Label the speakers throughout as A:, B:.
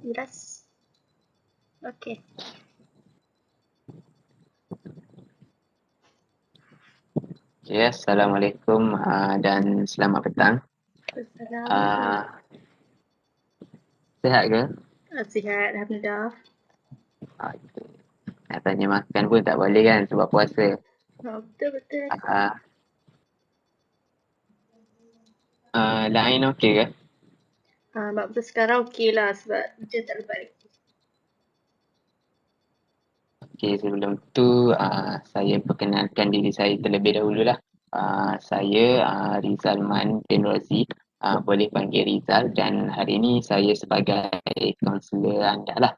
A: Yes. Okay.
B: Okay, Assalamualaikum dan selamat petang.
A: Assalamualaikum.
B: Sihat ke?
A: Sihat, Alhamdulillah.
B: Okay. Nak tanya makan pun tak boleh kan sebab puasa.
A: Betul-betul.
B: Lain okey ke?
A: Mak sekarang okey lah sebab dia tak lebat lagi.
B: Okay, sebelum tu saya perkenalkan diri saya terlebih dahulu lah. Saya Rizalman bin Rozi, boleh panggil Rizal, dan hari ini saya sebagai kaunselor anda lah.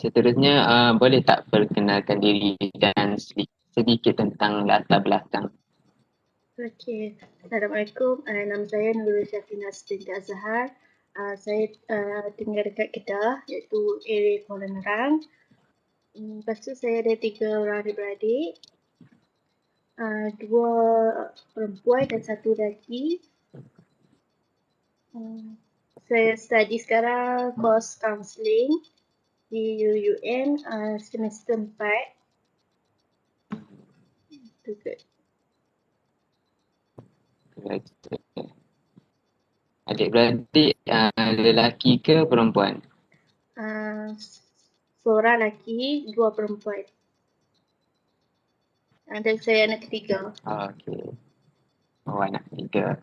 B: Seterusnya boleh tak perkenalkan diri dan sedikit tentang latar belakang?
A: Okey. Assalamualaikum. Nama saya Nurul Syafina binti Azhar. Saya tinggal dekat Kedah iaitu area Kuala Nerang. Lepas tu saya ada 3 orang adik-beradik. 2 perempuan dan 1 lelaki. Saya study sekarang course counselling di UUM semester 4. Itu good.
B: Adik-beradik lelaki ke perempuan?
A: Seorang lelaki, 2 perempuan. Dan saya anak ketiga.
B: Okey. Oh, anak ketiga.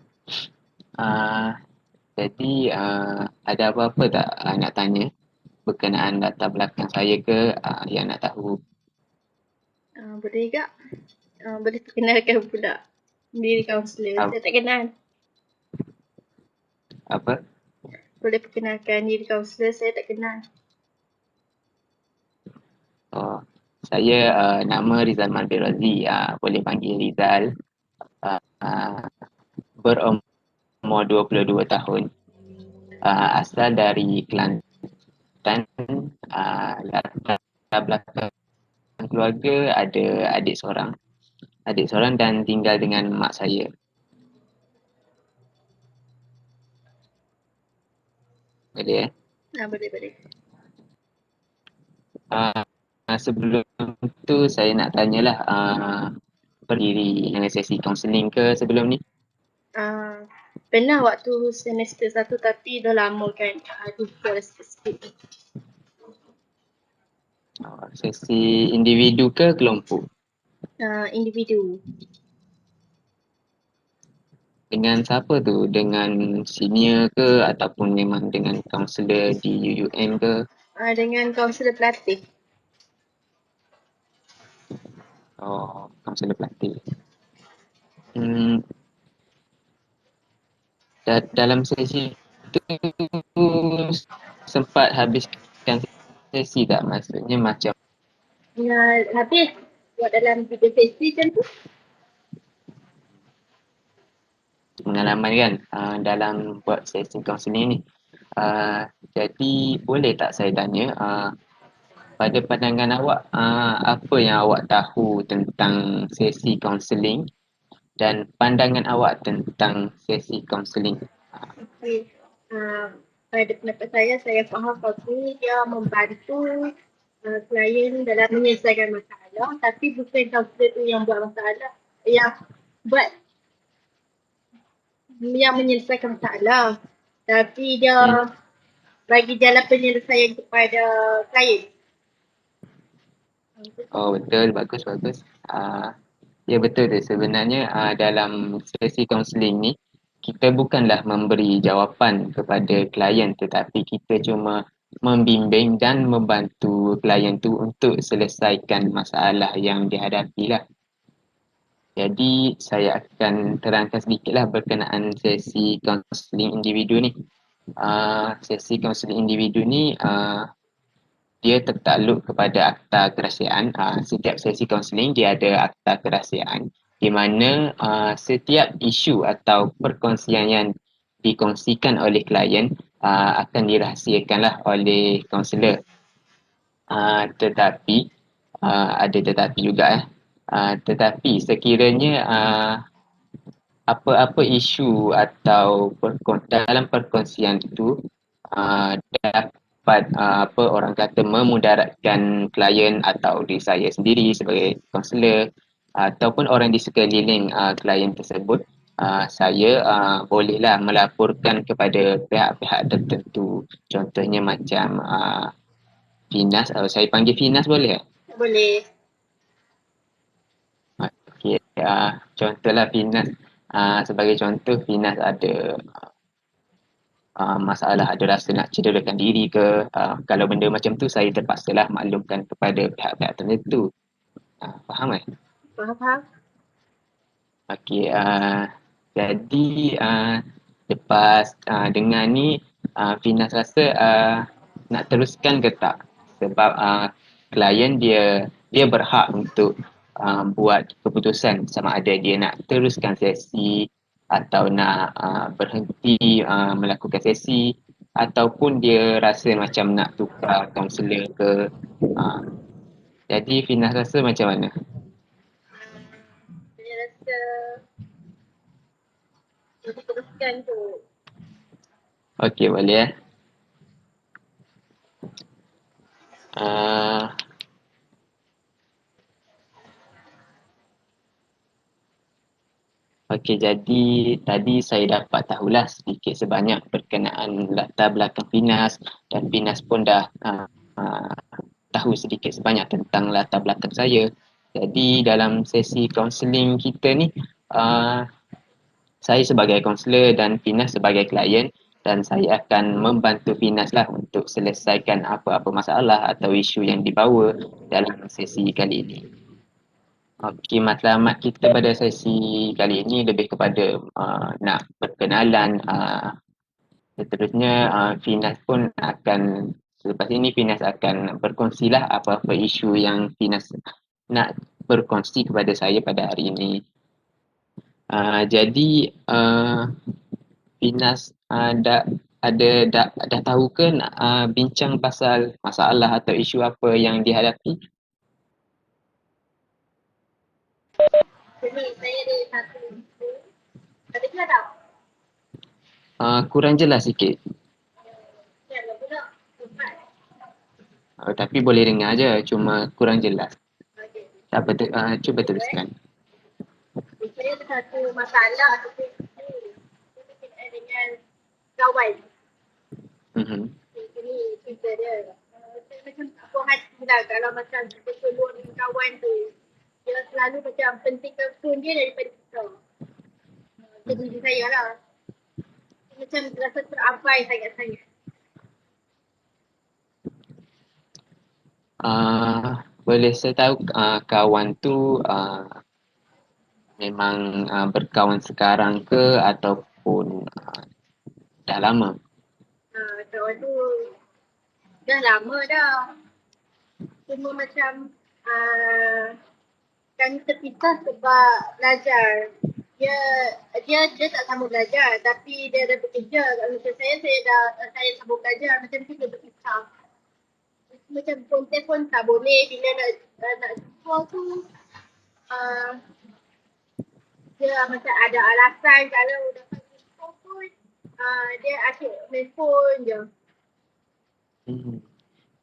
B: Jadi ada apa-apa tak nak tanya berkenaan latar belakang saya ke yang nak tahu?
A: Boleh tak? Boleh perkenalkan pula diri kaunselor. Saya tak kenal.
B: Apa?
A: Boleh perkenalkan diri kaunselor, saya tak kenal.
B: Oh, saya nama Rizalman bin Razi, boleh panggil Rizal. Berumur 22 tahun. Asal dari Kelantan. Latar belakang keluarga ada adik seorang dan tinggal dengan mak saya. Boleh
A: Boleh.
B: Sebelum tu saya nak tanyalah, berdiri dengan sesi kaunseling ke sebelum ni?
A: Pernah waktu semester 1 tapi dah lama kan. Lupa sikit.
B: Sesi individu ke kelompok?
A: Individu.
B: Dengan siapa tu? Dengan senior ke ataupun memang dengan kaunselor di UUM ke?
A: Dengan kaunselor pelatih.
B: Oh, kaunselor pelatih. Dalam sesi tu sempat habiskan sesi tak? Maksudnya macam
A: Habis buat dalam 3 sesi macam tu.
B: pengalaman kan dalam buat sesi kaunseling ni. Jadi boleh tak saya tanya, pada pandangan awak, apa yang awak tahu tentang sesi kaunseling dan pandangan awak tentang sesi kaunseling?
A: Okay. Pada pendapat saya faham bahawa dia membantu klien dalam menyelesaikan masalah, tapi bukan kaunselor tu yang buat masalah, yang menyelesaikan masalah, tapi dia bagi jalan penyelesaian kepada klien.
B: Oh betul, bagus. Ya betul tu, sebenarnya dalam sesi kaunseling ni kita bukanlah memberi jawapan kepada klien, tetapi kita cuma membimbing dan membantu klien tu untuk selesaikan masalah yang dihadapi lah. Jadi saya akan terangkan sedikitlah berkenaan sesi kaunseling individu ni. Sesi kaunseling individu ni dia tertakluk kepada akta kerahsiaan. Setiap sesi kaunseling dia ada akta kerahsiaan di mana setiap isu atau perkongsian yang dikongsikan oleh klien akan dirahsiakanlah oleh kaunselor. Tetapi ada tetapi juga tetapi sekiranya apa-apa isu atau dalam perkongsian itu dapat apa orang kata memudaratkan klien atau diri saya sendiri sebagai kaunselor ataupun orang di sekeliling klien tersebut, saya bolehlah melaporkan kepada pihak-pihak tertentu. Contohnya macam Finas, saya panggil Finas boleh tak?
A: Boleh.
B: Okey, contohlah Finas, sebagai contoh Finas ada masalah, ada rasa nak cederakan diri ke, kalau benda macam tu saya terpaksalah maklumkan kepada pihak-pihak tertentu. Faham kan?
A: Faham?
B: Okey, jadi lepas dengar ni, Finas rasa nak teruskan ke tak? Sebab klien dia berhak untuk buat keputusan sama ada dia nak teruskan sesi atau nak berhenti melakukan sesi ataupun dia rasa macam nak tukar kaunselor ke. Jadi Finas rasa macam mana?
A: Saya rasa boleh teruskan tu.
B: Okey, boleh eh. Uh, Okey, jadi tadi saya dapat tahulah sedikit sebanyak berkenaan latar belakang Finas dan Finas pun dah tahu sedikit sebanyak tentang latar belakang saya. Jadi dalam sesi kaunseling kita ni, saya sebagai kaunselor dan Finas sebagai klien dan saya akan membantu Finas lah untuk selesaikan apa-apa masalah atau isu yang dibawa dalam sesi kali ini. Okey, matlamat kita pada sesi kali ini lebih kepada nak perkenalan. Seterusnya Finas pun akan, selepas ini Finas akan berkongsilah apa-apa isu yang Finas nak berkongsi kepada saya pada hari ini. Jadi Finas dah tahu ke nak bincang pasal masalah atau isu apa yang dihadapi?
A: Jadi saya ada satu isu. Ada ke tak?
B: Kurang jelas sikit.
A: Ya, tak pula. Cepat.
B: Tapi boleh dengar je, cuma kurang jelas.
A: Okey.
B: Tak apa, cuba teruskan.
A: Saya ada satu masalah ataupun isu berkaitan dengan kawan.
B: Mhm.
A: Ini cerita dia. Saya macam tak puas hati lah kalau macam kita keluar dengan kawan tu. Dia selalu macam pentingkan phone dia daripada kita. Itu diri saya lah. Macam rasa terabai sangat-sangat.
B: Boleh saya tahu kawan tu memang berkawan sekarang ke ataupun dah lama?
A: Kawan tu dah lama dah. Cuma macam kami terpisah sebab belajar. Dia tak sambung belajar tapi dia dah bekerja. Macam saya sambung belajar macam tu dia berpisah. Macam konten pun tak boleh bila nak jumpa tu dia macam ada alasan kalau dapat jumpa pun dia asyik main phone je.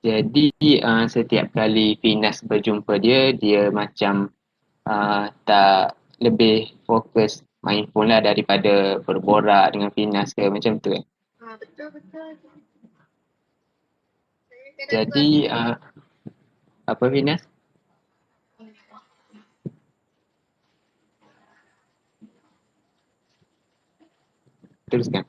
B: Jadi setiap kali Finas berjumpa dia macam tak lebih fokus main phone lah daripada berborak dengan Finas ke macam tu kan?
A: Betul. Saya kadang
B: Jadi apa Finas? Teruskan.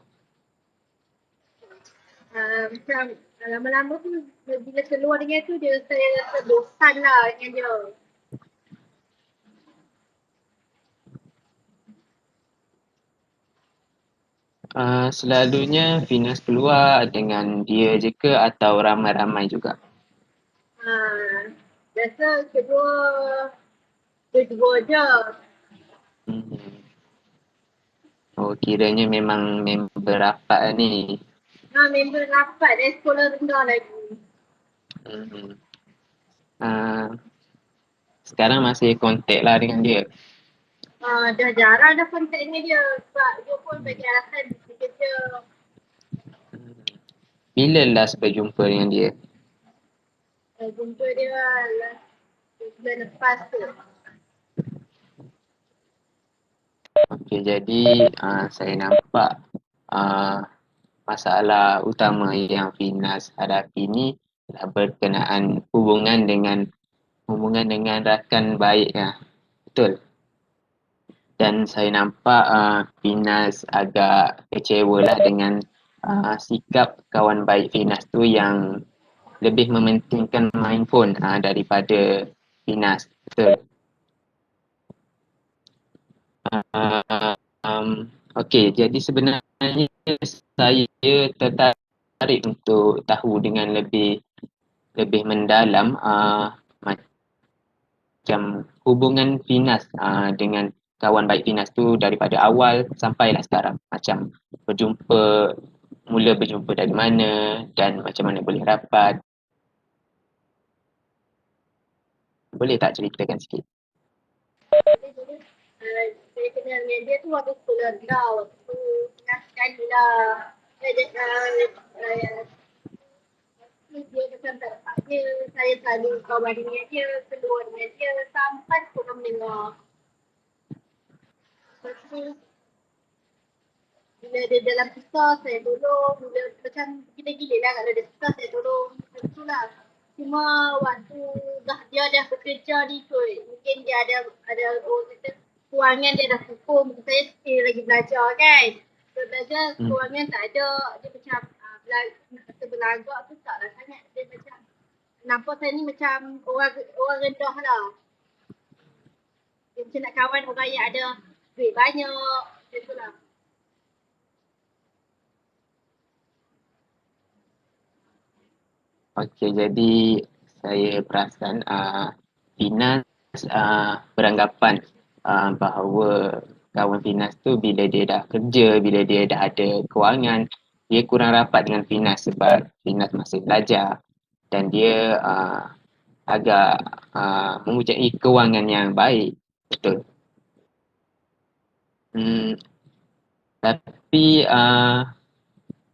A: Macam lama-lama tu bila keluar dengan tu saya rasa bosan lah dengan dia.
B: Selalunya Finas keluar dengan dia je ke atau ramai-ramai juga?
A: Biasa kedua je.
B: Hmm. Oh, kiranya memang member rapat lah ni.
A: Member rapat dari sekolah rendah lagi.
B: Hmm. Sekarang masih kontak lah dengan dia.
A: Dah jarang dah kontak dengan dia sebab dia pun bagi alasan bekerja.
B: bila last berjumpa dengan dia?
A: Jumpa dia last bulan lepas tu.
B: Okey, jadi saya nampak masalah utama yang Finas hadapi ni adalah berkenaan hubungan dengan rakan baik ya. Betul. Dan saya nampak Finas agak kecewa lah dengan sikap kawan baik Finas tu yang lebih mementingkan main phone daripada Finas. Betul. Okey, jadi sebenarnya saya tertarik untuk tahu dengan lebih mendalam macam hubungan Finas dengan kawan baik Finas tu daripada awal sampailah sekarang. Macam mula berjumpa dari mana dan macam mana boleh rapat. Boleh tak ceritakan sikit?
A: Saya kenal dengan dia tu waktu sekolah rendah, waktu tengah sekali lah. Dia macam tak dapat dia, saya selalu kawan dengan dia, keluar dengan dia, sampai sekolah menengah. Lepas tu, bila dia dalam susah, saya tolong. Bila macam gila-gila lah kalau dia susah, saya tolong. Macam tu lah. Cuma waktu dia dah bekerja ni kot, mungkin dia ada orang kata kewangan dia dah cukup. Saya still lagi belajar kan. Belajar kewangan tak ada. Dia macam nak kata berlagak tu taklah sangat. Dia macam nampak saya ni macam orang rendah lah. Dia macam nak kawan orang yang ada duit banyak. Macam tu lah.
B: Okey, jadi saya perasan Finas beranggapan bahawa kawan Finas tu bila dia dah kerja, bila dia dah ada kewangan, dia kurang rapat dengan Finas sebab Finas masih belajar dan dia agak mempunyai kewangan yang baik. Betul. Tapi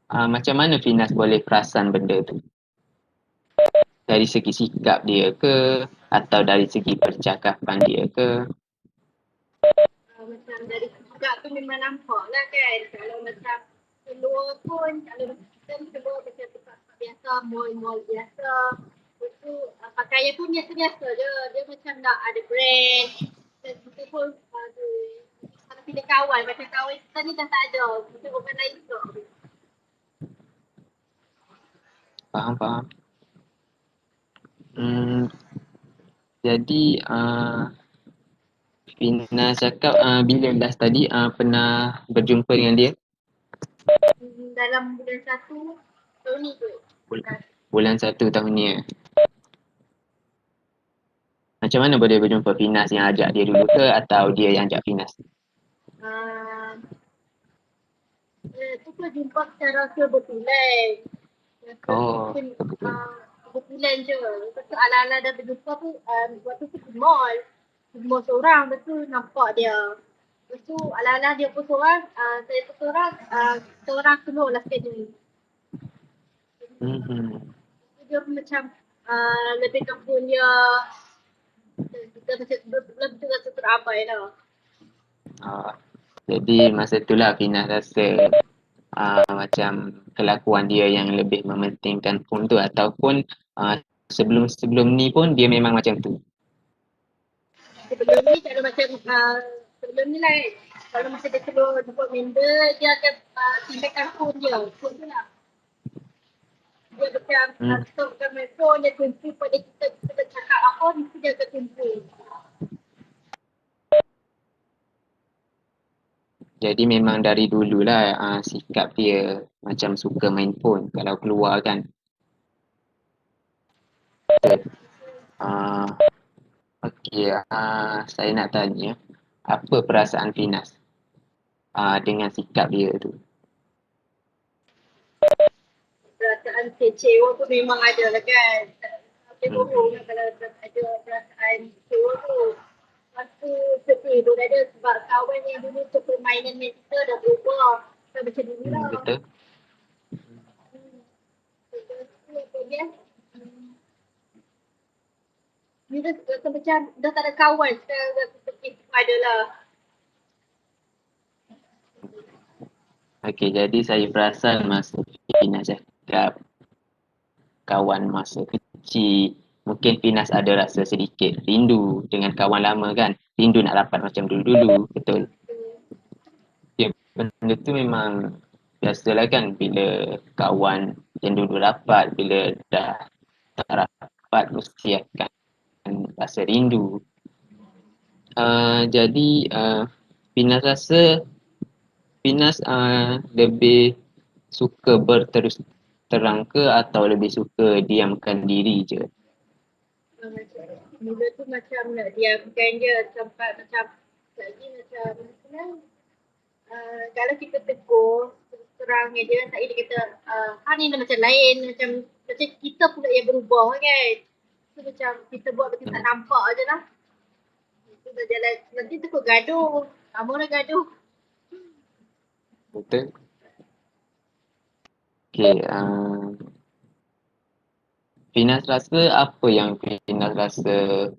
B: macam mana Finas boleh perasan benda tu? Dari segi sikap dia ke atau dari segi percakapan dia ke?
A: Macam dari sikap tu memang nampak lah kan. Kalau macam keluar pun, kalau kita ni keluar macam tempat biasa, mall-mall biasa. Lepas tu pakaian pun biasa-biasa je. Dia macam nak ada brand. Dan kita pun kalau pilih kawan, macam kawan kita ni dah tak ada. Kita orang lain ke.
B: Faham. Jadi Fina cakap bila last tadi pernah berjumpa dengan dia?
A: Dalam bulan 1 tahun ni kot.
B: Bulan 1 tahun ni. Macam mana boleh berjumpa Finas yang ajak dia dulu ke atau dia yang ajak Finas?
A: Itu pun jumpa secara kebetulan.
B: Kebetulan.
A: Kebetulan je. Lepas tu ala-ala dah berjumpa tu, waktu tu ke mall. Ke mall seorang, lepas tu nampak dia. Lepas tu ala-ala dia pun seorang, saya pun seorang, kita orang keluar lah sekali. Dia macam lebih ke punya, kita macam lebih rasa terabai lah.
B: Jadi masa itulah Finas rasa macam kelakuan dia yang lebih mementingkan phone tu ataupun sebelum ni pun dia memang macam tu.
A: Sebelum ni kalau macam sebelum ni lah kan, kalau masa dia keluar jumpa member, dia akan tinggalkan phone dia. Phone tu lah. Dia macam kita bukan main phone, dia tumpu pada kita cakap apa, mesti dia akan tumpu.
B: Jadi memang dari dululah sikap dia macam suka main phone kalau keluar kan. Okey, saya nak tanya, apa perasaan Finas dengan sikap dia tu?
A: Perasaan kecewa tu memang ada lah kan. Saya bohong lah kalau ada perasaan kecewa tu. Lepas tu sedih tu ada sebab kawan yang dulu tu permainan kita dah berubah. Tak macam dulu lah.
B: Betul?
A: lagi Dia rasa macam dah tak ada kawan. Kita adalah.
B: Okey, jadi saya perasan masa Finas cakap kawan masa kecil, mungkin Finas ada rasa sedikit rindu dengan kawan lama kan? Rindu nak rapat macam dulu-dulu, betul? Ya, benda tu memang biasalah kan bila kawan yang dulu rapat, bila dah tak rapat mesti akan rasa rindu. Jadi Finas rasa Finas lebih suka berterus terang ke atau lebih suka diamkan diri je?
A: Mula tu macam nak diamkan dia sampai macam lagi macam kalau kita tegur terang dia tak dia kata ni macam lain macam kita pula yang berubah kan. So macam kita buat macam tak nampak je lah. Itu dah jalan nanti takut gaduh. Lama dah gaduh.
B: Betul? Okay, Finas rasa apa yang Finas rasa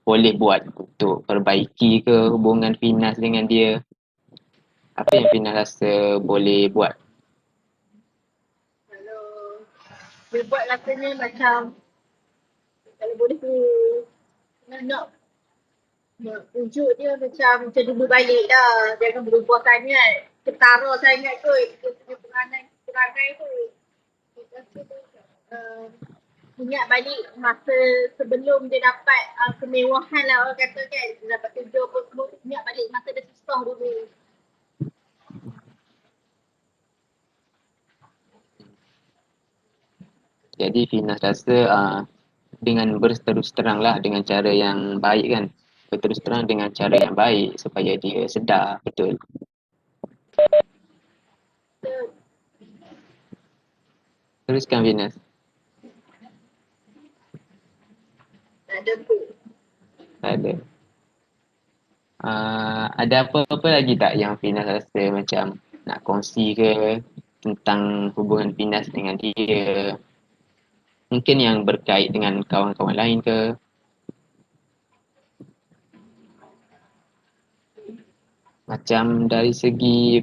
B: boleh buat untuk perbaiki ke hubungan Finas dengan dia? Apa yang Finas rasa boleh buat?
A: Kalau dia buat rasanya macam kalau boleh tu nak pujuk dia macam dulu balik dah. Jangan berubah sangat. Ketara sangat kot. Dia punya perangai tu. Lepas tu ingat balik masa sebelum dia dapat kemewahan lah orang kata kan. Dia dapat kerja apa semua. Ingat balik masa dia susah dulu.
B: Jadi Finas rasa dengan berterus terang lah dengan cara yang baik kan. Berterus terang dengan cara yang baik supaya dia sedar, betul? Teruskan Finas.
A: Tak ada pun.
B: Ada. Ada apa-apa lagi tak yang Finas rasa macam nak kongsi ke tentang hubungan Finas dengan dia? Mungkin yang berkait dengan kawan-kawan lain ke? Macam dari segi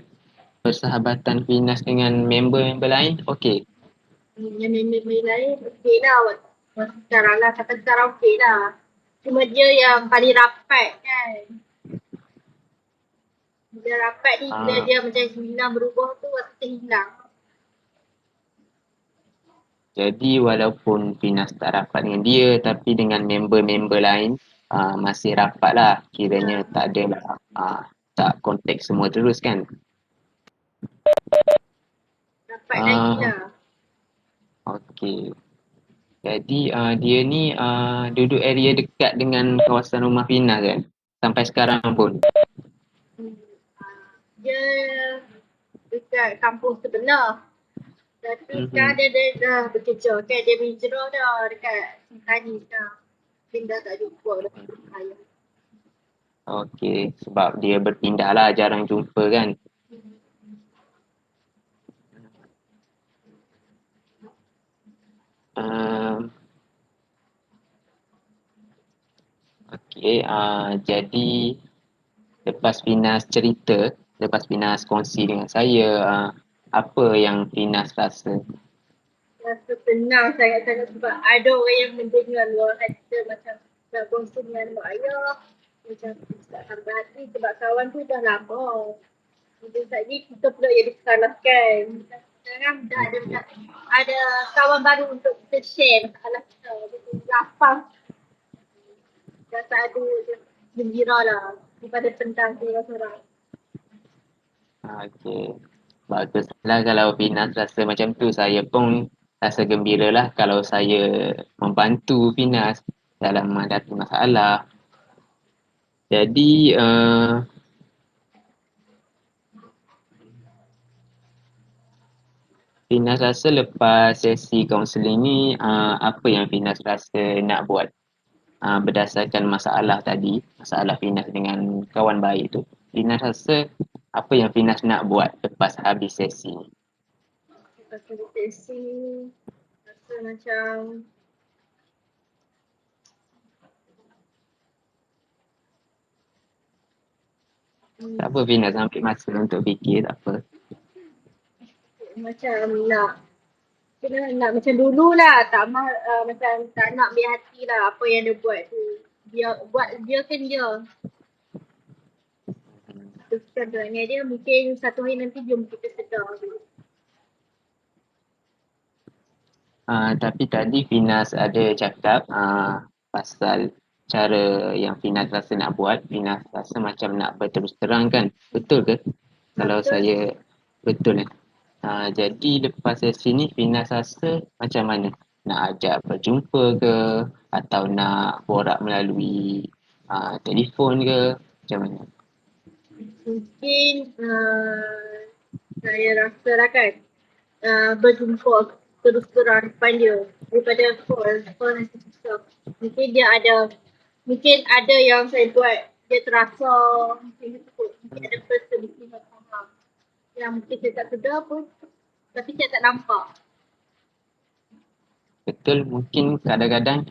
B: persahabatan Finas dengan member-member lain, okey.
A: Yang member lain okey lah. Sekarang lah. Kata sekarang okey lah. Cuma dia yang paling rapat kan. Bila rapat ni, bila dia macam hilang berubah tu, rasa hilang.
B: Jadi walaupun Finas tak rapat dengan dia, tapi dengan member-member lain masih rapat lah. Kiranya tak ada lah, tak kontak semua terus kan.
A: Rapat lagi lah.
B: Okey. Jadi dia ni duduk area dekat dengan kawasan rumah Finas kan? Sampai sekarang pun.
A: Dia dekat kampung sebelah. Tapi sekarang dia dah bekerja kan. Dia hijrah dah dekat Sintani sekarang. Dia tak jumpa dah.
B: Okey, sebab dia berpindah lah, jarang jumpa kan. Okey, jadi lepas Finas cerita, lepas Finas kongsi dengan saya, apa yang Finas rasa?
A: Rasa tenang sangat-sangat sebab ada orang yang mendengar luar hati macam nak kongsi dengan mak ayah. Macam tak sampai hati sebab kawan tu dah lama. Jadi saat ni kita pula yang disalahkan. Sekarang dah ada kawan baru untuk kita share masalah kita. Jadi lapang. Dah tak ada gembira lah daripada tentang seorang-seorang.
B: Okey, baguslah kalau Finas rasa macam tu. Saya pun rasa gembira lah kalau saya membantu Finas dalam menghadapi masalah. Jadi Finas rasa lepas sesi kaunseling ni apa yang Finas rasa nak buat berdasarkan masalah tadi, masalah Finas dengan kawan baik tu. Finas rasa apa yang Finas nak buat lepas habis sesi ni?
A: Lepas sesi So, macam
B: Tak apa Finas, ambil masa untuk fikir, tak apa.
A: macam nak macam dulu lah, macam tak nak ambil hati lah apa yang dia buat tu. Dia buat dia kan dia. Terus sebenarnya dia mungkin satu hari nanti jom kita sedar.
B: Tapi tadi Finas ada cakap pasal cara yang Finas rasa nak buat, Finas rasa macam nak berterus terang kan? Betul ke? Kalau
A: Betul.
B: saya betul kan? Jadi lepas sesi ni Finas rasa macam mana? Nak ajak berjumpa ke? Atau nak borak melalui telefon ke? Macam mana?
A: Mungkin saya rasa lah kan berjumpa terus terang depan dia daripada call nanti susah. Mungkin ada yang saya buat dia terasa mungkin ada person mungkin tak faham yang mungkin saya tak sedar pun tapi saya tak nampak.
B: Betul, mungkin kadang-kadang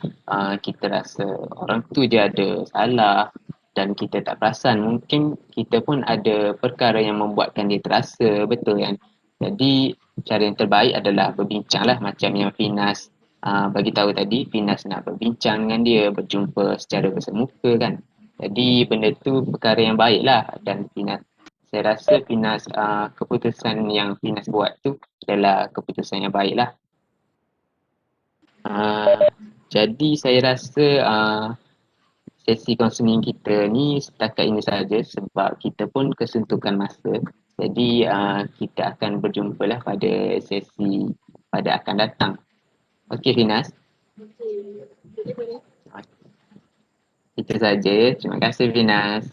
B: kita rasa orang tu je ada salah dan kita tak perasan. Mungkin kita pun ada perkara yang membuatkan dia terasa, betul kan? Jadi cara yang terbaik adalah berbincang lah macam yang Finas bagi tahu tadi. Finas nak berbincang dengan dia, berjumpa secara bersemuka kan. Jadi benda tu perkara yang baik lah dan Finas saya rasa Finas keputusan yang Finas buat tu adalah keputusan yang baik lah. Jadi saya rasa sesi kaunseling kita ni setakat ini saja sebab kita pun kesuntukan masa. Jadi kita akan berjumpa lah pada sesi pada akan datang. Okey Finas,
A: Okey. Jadi boleh.
B: itu saja. Terima kasih Finas.